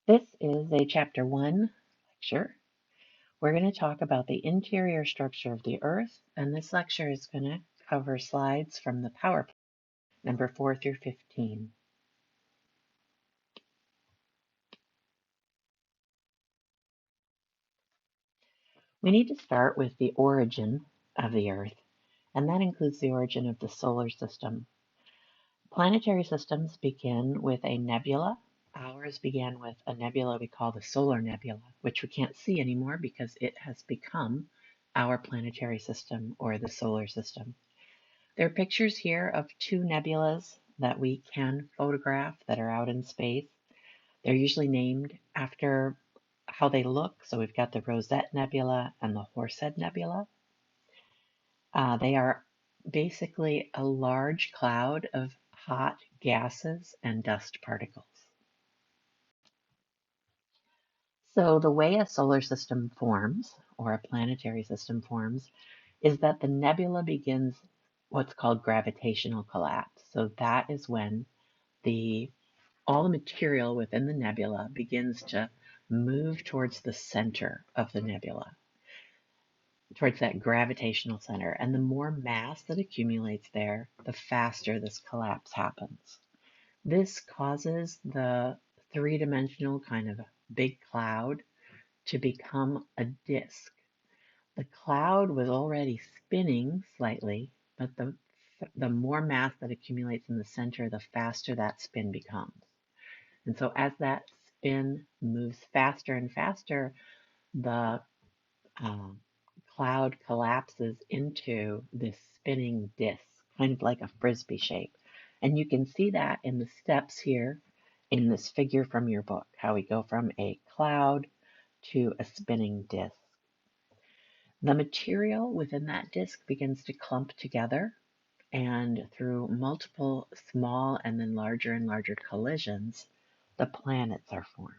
This is a Chapter 1 lecture. We're going to talk about the interior structure of the Earth, and this lecture is going to cover slides from the PowerPoint, number 4 through 15. We need to start with the origin of the Earth, and that includes the origin of the solar system. Planetary systems begin with a nebula. Ours began with a nebula we call the Solar Nebula, which we can't see anymore because it has become our planetary system or the solar system. There are pictures here of two nebulas that we can photograph that are out in space. They're usually named after how they look. So we've got the Rosette Nebula and the Horsehead Nebula. They are basically a large cloud of hot gases and dust particles. So the way a solar system forms, or a planetary system forms, is that the nebula begins what's called gravitational collapse. So that is when all the material within the nebula begins to move towards the center of the nebula, towards that gravitational center. And the more mass that accumulates there, the faster this collapse happens. This causes the three-dimensional kind of big cloud to become a disk. The cloud was already spinning slightly, but the more mass that accumulates in the center, the faster that spin becomes. And so as that spin moves faster and faster, the cloud collapses into this spinning disk, kind of like a frisbee shape. And you can see that in the steps here in this figure from your book, how we go from a cloud to a spinning disk. The material within that disk begins to clump together, and through multiple small and then larger and larger collisions, the planets are formed.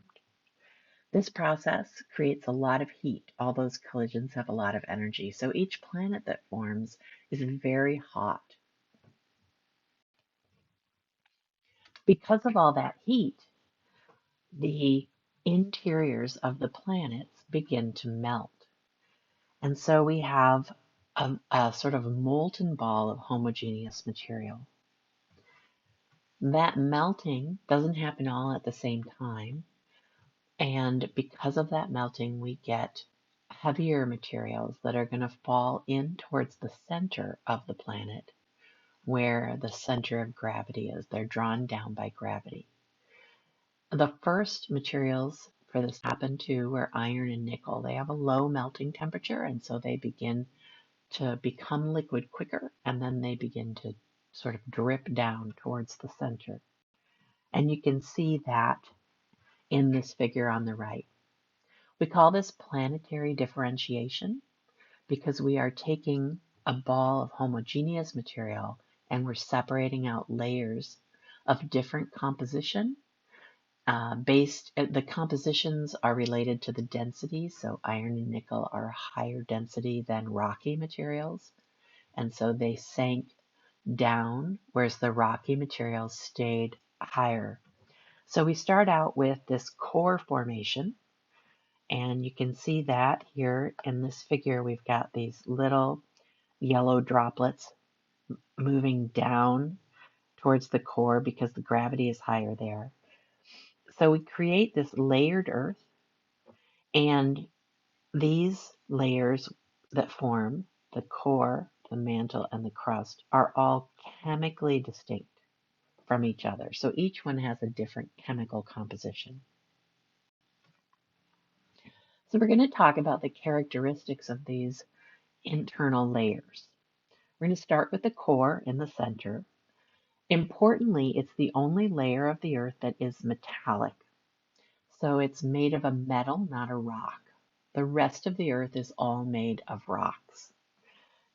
This process creates a lot of heat. All those collisions have a lot of energy. So each planet that forms is very hot. Because of all that heat, the interiors of the planets begin to melt. And so we have a sort of molten ball of homogeneous material. That melting doesn't happen all at the same time. And because of that melting, we get heavier materials that are going to fall in towards the center of the planet, where the center of gravity is. They're drawn down by gravity. The first materials for this happen to were iron and nickel. They have a low melting temperature, and so they begin to become liquid quicker, and then they begin to sort of drip down towards the center. And you can see that in this figure on the right. We call this planetary differentiation because we are taking a ball of homogeneous material and we're separating out layers of different composition. The compositions are related to the density, so iron and nickel are higher density than rocky materials, and so they sank down, whereas the rocky materials stayed higher. So we start out with this core formation, and you can see that here in this figure. We've got these little yellow droplets moving down towards the core because the gravity is higher there. So we create this layered Earth, and these layers that form the core, the mantle, and the crust are all chemically distinct from each other. So each one has a different chemical composition. So we're going to talk about the characteristics of these internal layers. We're going to start with the core in the center. Importantly, it's the only layer of the Earth that is metallic. So it's made of a metal, not a rock. The rest of the Earth is all made of rocks.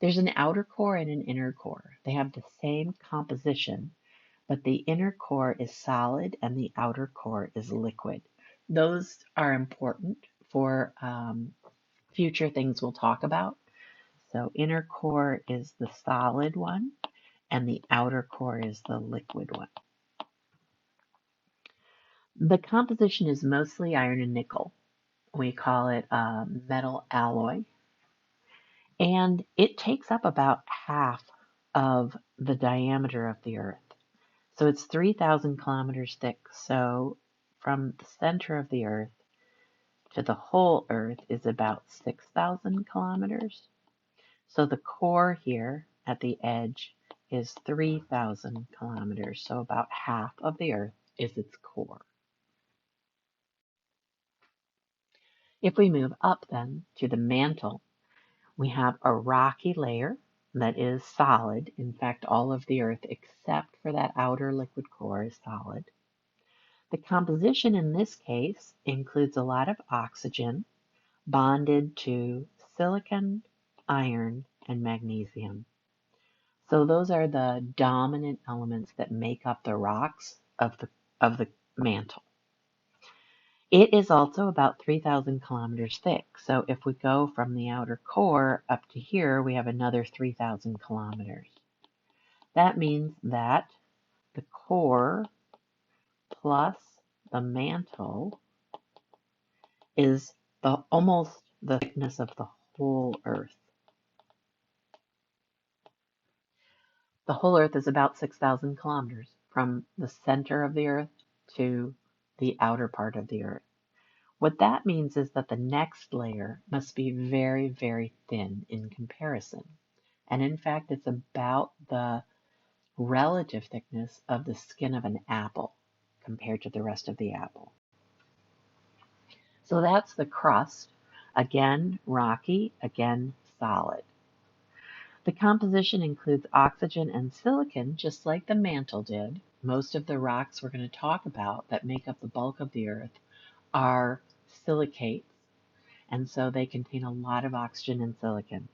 There's an outer core and an inner core. They have the same composition, but the inner core is solid and the outer core is liquid. Those are important for future things we'll talk about. So inner core is the solid one, and the outer core is the liquid one. The composition is mostly iron and nickel. We call it a metal alloy, and it takes up about half of the diameter of the Earth. So it's 3,000 kilometers thick. So from the center of the Earth to the whole Earth is about 6,000 kilometers. So the core here at the edge is 3,000 kilometers. So about half of the Earth is its core. If we move up then to the mantle, we have a rocky layer that is solid. In fact, all of the Earth except for that outer liquid core is solid. The composition in this case includes a lot of oxygen bonded to silicon, iron, and magnesium. So those are the dominant elements that make up the rocks of the mantle. It is also about 3,000 kilometers thick. So if we go from the outer core up to here, we have another 3,000 kilometers. That means that the core plus the mantle is almost the thickness of the whole Earth. The whole Earth is about 6,000 kilometers from the center of the Earth to the outer part of the Earth. What that means is that the next layer must be very, very thin in comparison. And in fact, it's about the relative thickness of the skin of an apple compared to the rest of the apple. So that's the crust. Again, rocky, again, solid. The composition includes oxygen and silicon, just like the mantle did. Most of the rocks we're going to talk about that make up the bulk of the Earth are silicates, and so they contain a lot of oxygen and silicon.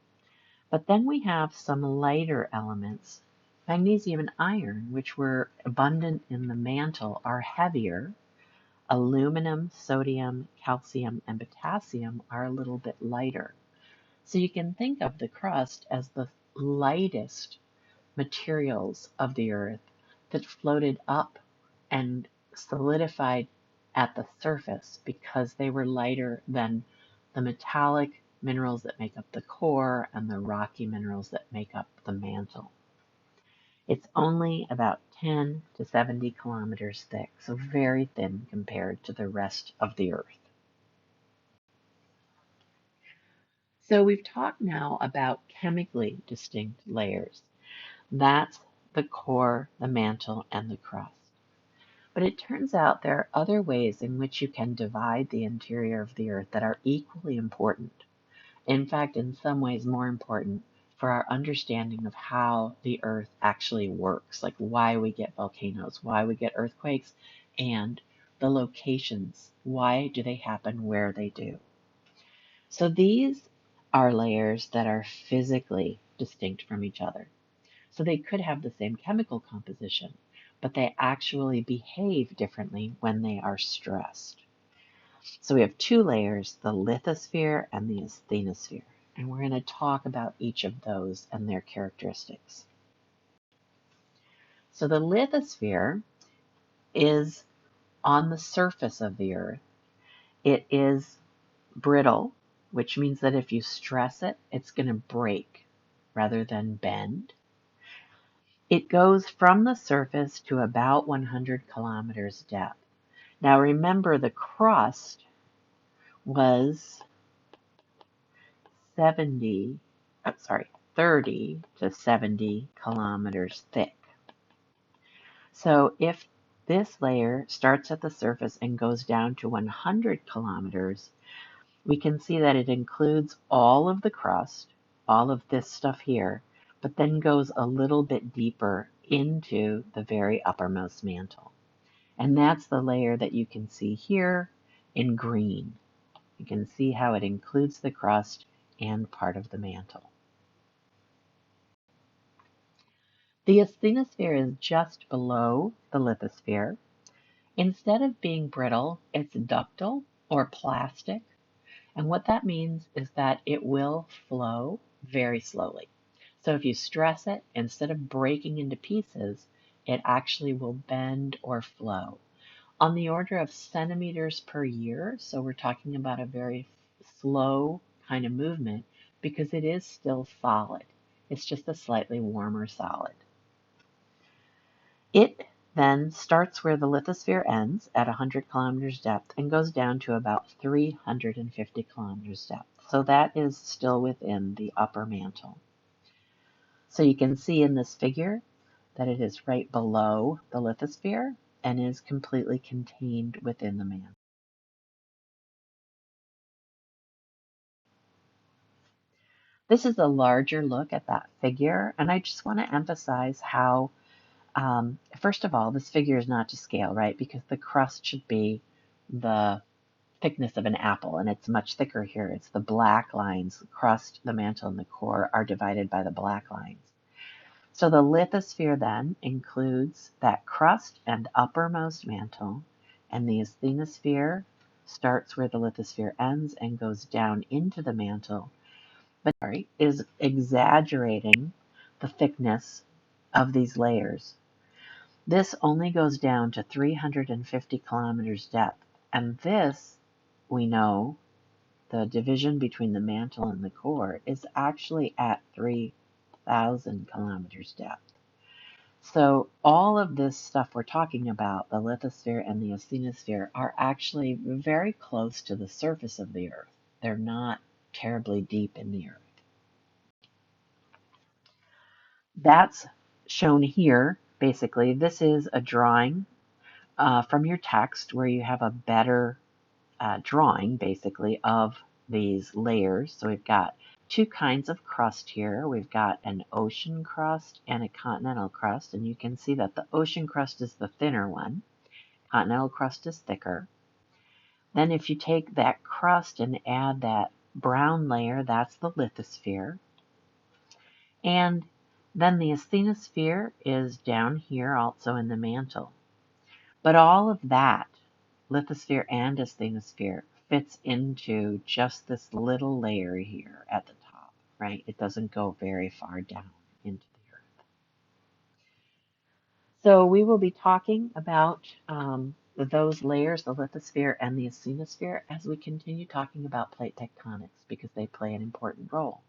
But then we have some lighter elements. Magnesium and iron, which were abundant in the mantle, are heavier. Aluminum, sodium, calcium, and potassium are a little bit lighter. So you can think of the crust as the lightest materials of the Earth that floated up and solidified at the surface because they were lighter than the metallic minerals that make up the core and the rocky minerals that make up the mantle. It's only about 10 to 70 kilometers thick, so very thin compared to the rest of the Earth. So we've talked now about chemically distinct layers. That's the core, the mantle, and the crust. But it turns out there are other ways in which you can divide the interior of the Earth that are equally important. In fact, in some ways more important for our understanding of how the Earth actually works, like why we get volcanoes, why we get earthquakes, and the locations. Why do they happen where they do? So these are layers that are physically distinct from each other. So they could have the same chemical composition, but they actually behave differently when they are stressed. So we have two layers, the lithosphere and the asthenosphere, and we're going to talk about each of those and their characteristics. So the lithosphere is on the surface of the Earth. It is brittle, which means that if you stress it, it's going to break rather than bend. It goes from the surface to about 100 kilometers depth. Now remember, the crust was 30 to 70 kilometers thick. So if this layer starts at the surface and goes down to 100 kilometers, we can see that it includes all of the crust, all of this stuff here, but then goes a little bit deeper into the very uppermost mantle. And that's the layer that you can see here in green. You can see how it includes the crust and part of the mantle. The asthenosphere is just below the lithosphere. Instead of being brittle, it's ductile or plastic. And what that means is that it will flow very slowly. So if you stress it, instead of breaking into pieces, it actually will bend or flow. on the order of centimeters per year. So we're talking about a very slow kind of movement because it is still solid. It's just a slightly warmer solid. It then starts where the lithosphere ends at 100 kilometers depth and goes down to about 350 kilometers depth. So that is still within the upper mantle. So you can see in this figure that it is right below the lithosphere and is completely contained within the mantle. This is a larger look at that figure, and I just want to emphasize how, first of all, this figure is not to scale, right? Because the crust should be the thickness of an apple, and it's much thicker here. It's the black lines, the crust, the mantle, and the core are divided by the black lines. So the lithosphere then includes that crust and uppermost mantle, and the asthenosphere starts where the lithosphere ends and goes down into the mantle, but is exaggerating the thickness of these layers. This only goes down to 350 kilometers depth, and this, we know, the division between the mantle and the core is actually at 3,000 kilometers depth. So all of this stuff we're talking about, the lithosphere and the asthenosphere, are actually very close to the surface of the Earth. They're not terribly deep in the Earth. That's shown here. Basically, this is a drawing from your text where you have a better drawing, basically, of these layers. So we've got two kinds of crust here. We've got an ocean crust and a continental crust, and you can see that the ocean crust is the thinner one. Continental crust is thicker. Then if you take that crust and add that brown layer, that's the lithosphere. And then the asthenosphere is down here also in the mantle. But all of that, lithosphere and asthenosphere, fits into just this little layer here at the top, right? It doesn't go very far down into the earth. So we will be talking about those layers, the lithosphere and the asthenosphere, as we continue talking about plate tectonics because they play an important role.